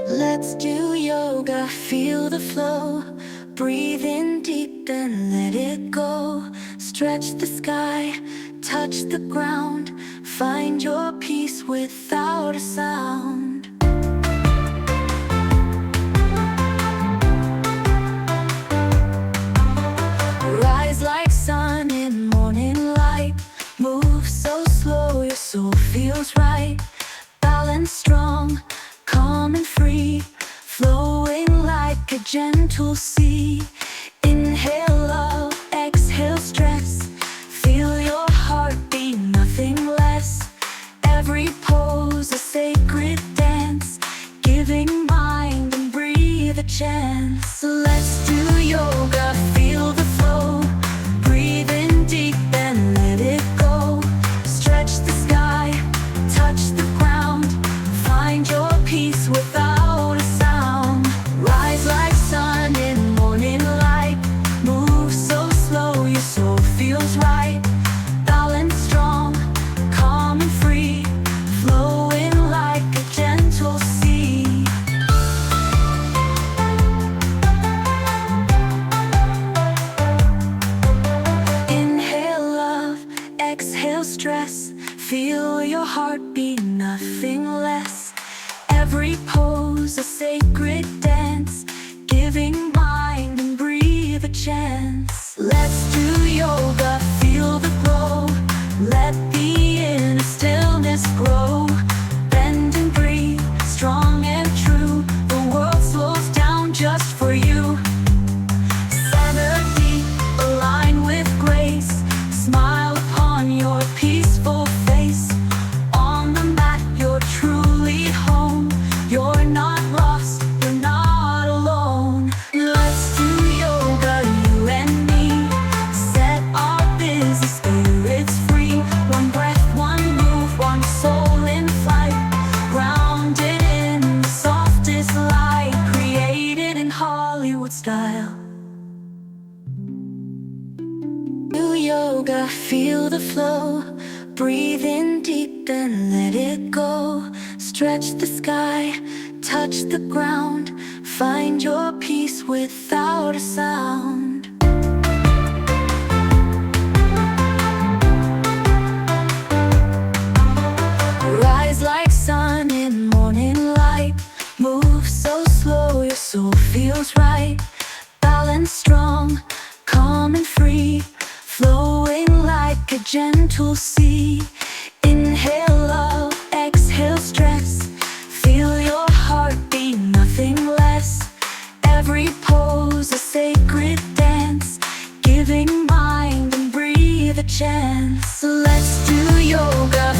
Let's do yoga, feel the flow. Breathe in deep, then let it go. Stretch the sky, touch the ground. Find your peace without a sound. Rise like sun in morning light. Move so slow, your soul feels right. Balance strong, calm and free, flowing like a gentle sea. Inhale love, exhale stress. Feel your heartbeat, nothing less. Every pose a sacred dance, giving mind and breathe a chance. Let's do yoga, feel the flow. Breathe in deep and let it go. Stretch the sky, touch the ground. Find your peace without a sound. Rise like sun in morning light. Move so slow, your soul feels right. Balance strong, calm and free, flowing like a gentle sea. Inhale love, exhale stress. Feel your heartbeat, nothing less. Every pose a sacred dance, giving mind and breathe a chance. Let's do yoga, feel the glow. Let the inner stillness grow. Bend and breathe, strong and true. The world slows down just for you. Center deep, align with grace. Smile upon your peaceful face. On the mat, you're truly home. You're not lost, you're not alone. Let's do yoga, you and me. Set our busy spirits free. One breath, one move, one soul in flight. Grounded in the softest light, created in Hollywood style. Do yoga, feel the flow. Breathe in deep, then let it go. Stretch the sky, touch the ground. Find your peace without a sound. Rise like sun in morning light. Move so slow, your soul feels right. Balance strong, calm and free, flowing like a gentle sea. Inhale love, exhale stress. Feel your heartbeat, nothing less. Every pose a sacred dance, giving mind and breathe a chance. Let's do yoga,